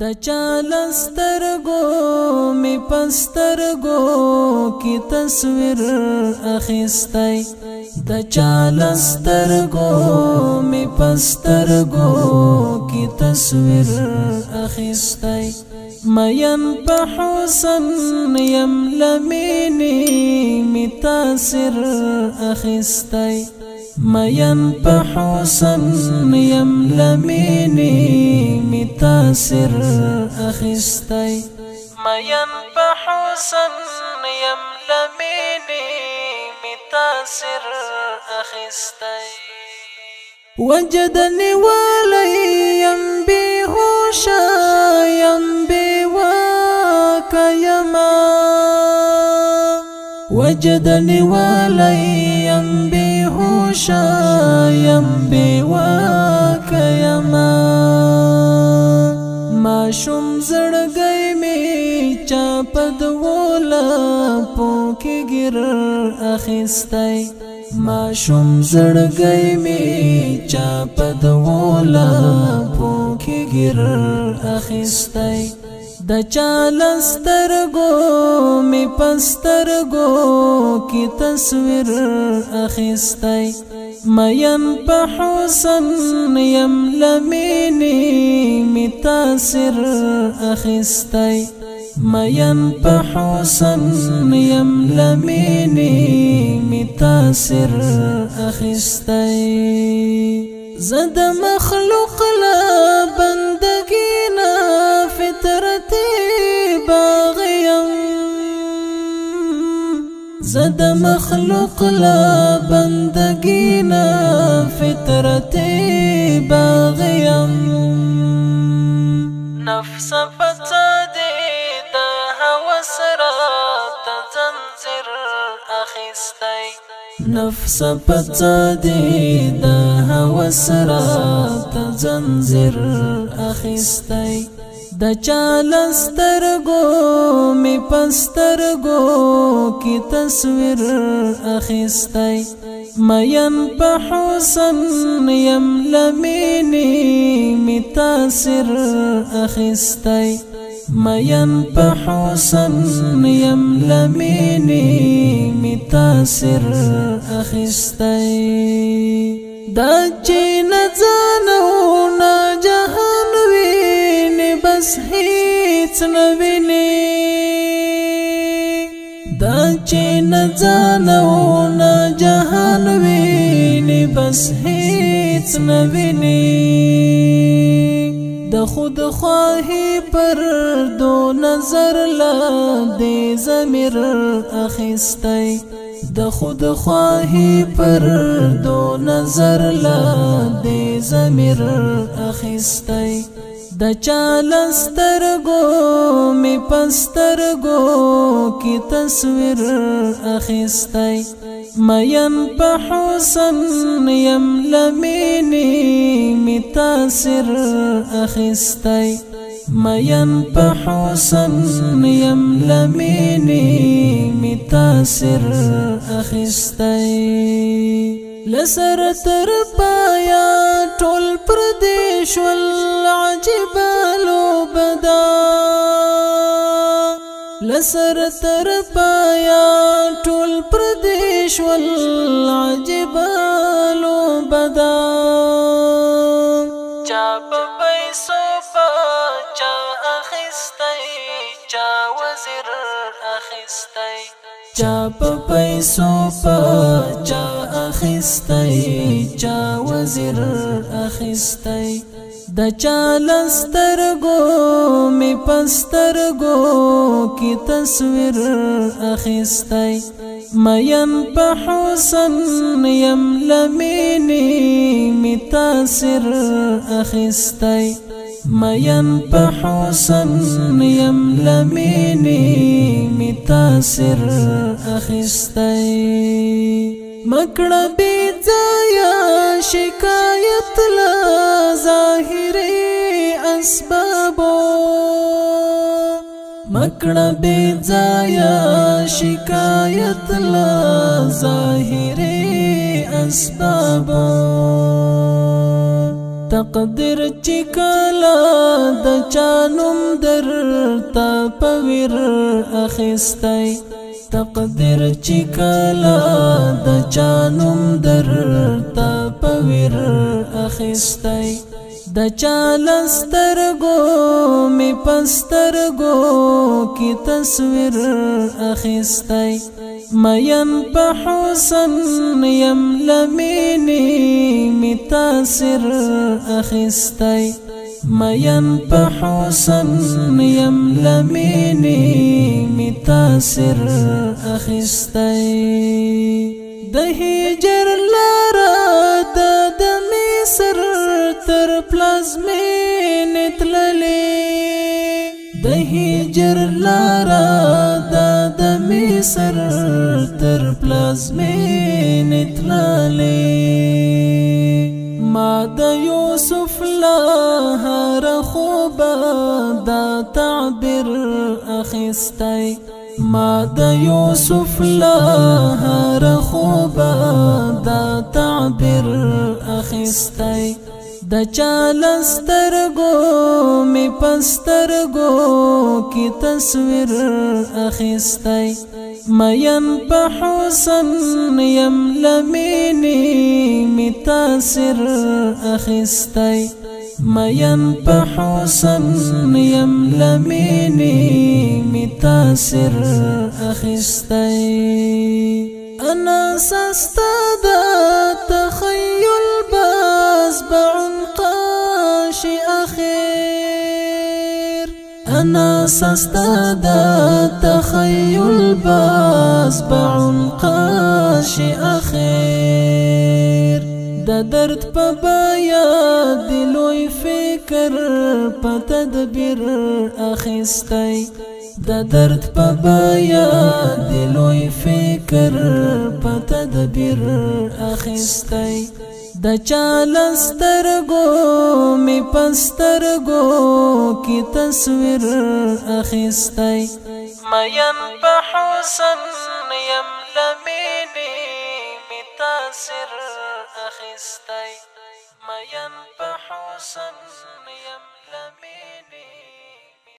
د چالسترګو می پسترګو کی تصویر اخیستای د چالسترګو می پسترګو کی تصویر اخیستای مین په حسن یم لمینی می تاثیر اخیستای مین په حسن یم لمینی می تاثیر اخیستای مین په حسن یم لمینی می تاثیر اخیستای وجدنی ولی یم بیهوشا یم بیواکا یما وجدنی ولی یم بیهوشا یم بیواکا یما ماشوم زړګی می چاپد ولا پوکی ګر اخیستای ماشوم زړګی می چاپد ولا پوکی ګر اخیستای د چالسترګو می پسترګو کی تصویر اخیستای مین په حسن یم لمینی می تاثیر اخیستای مین په حسن یم لمینی می تاثیر اخیستای زد مخلوق لا بندگینا فطرتی باغیم زد مخلوق لا بندگینا فطرتی باغیم نفس فسادی دا هوس رات زنجیر اخیستای نفس فسادی دا هوس رات زنجیر اخیستای د چالسترګو می پسترګو کی تصویر اخیستای مین په حسن یم لمینی می تاثیر اخیستای مین په حسن یم لمینی می تاثیر اخیستای دا چې نزانو نا جهان ویني بس هیڅ نویني دا چې نزانو نا جهان ویني بس هیڅ نویني د خود خواهی پر دو نظر لا دې ضمیر اخیستای د خود خواهی پر دو نظر لا دې ضمیر اخیستای د چالسترګو می پسترګو کی تصویر اخیستای مین په حسن یم لمینی می تاثیر اخیستای مین په حسن یم لمینی می تاثیر اخیستای لسر تر پایا ټول پردیش والعجب لوبدا لسر تر پایا ټول پردیش والعجب لوبدا چا په پیسو چا اخیستای چا وزیر اخیستای چا په پیسو چا اخیستای چا وزیر اخیستای د چالسترګو می پسترګو کی تصویر اخیستای مین په حسن یم لمینی می تاثیر اخیستای مین په حسن یم لمینی می تاثیر اخیستای مکړه بی ځایا شکایت لا ظاهری اسبابو مکړه بی ځایا شکایت لا ظاهری اسبابو تقدیر چې کله د چانوم درته پویر اخیستی تقدیر چې کله د چانوم درته پویر اخیستی د چالسترګو می پسترګو کی تصویر اخیستی مین په حسن یم لمینی می تاثیر اخیستی مین په حسن یم لمینی می تاثیر اخیستی د هجر لاره د مصر تر پلازمین تللی د هجر لاره د مصر تر پلازمین تللی ما د یوسف لهر خوبه دا تعبیر اخیستی ما د یوسف لهر خوبه دا تعبیر اخیستی د چالسترګو می پسترګو کی تصویر اخیستی مین په حسن یم لمینی می تاثیر اخیستی مین په حسن یم لمینی می تاثیر اخیستی انا سستاد تخیل باز بعنقاش اخیر انا سستاد تخیل باز بعنقاش اخیر د درد په بیا دلوی فکر په تدبیر اخیستی د درد په بیا دلوی فکر په تدبیر اخیستی د چالسترګو می پسترګو کی تصویر اخیستی مین په حسن یم لمینی می تاثیر اخیستی مین په حسن یم لمینی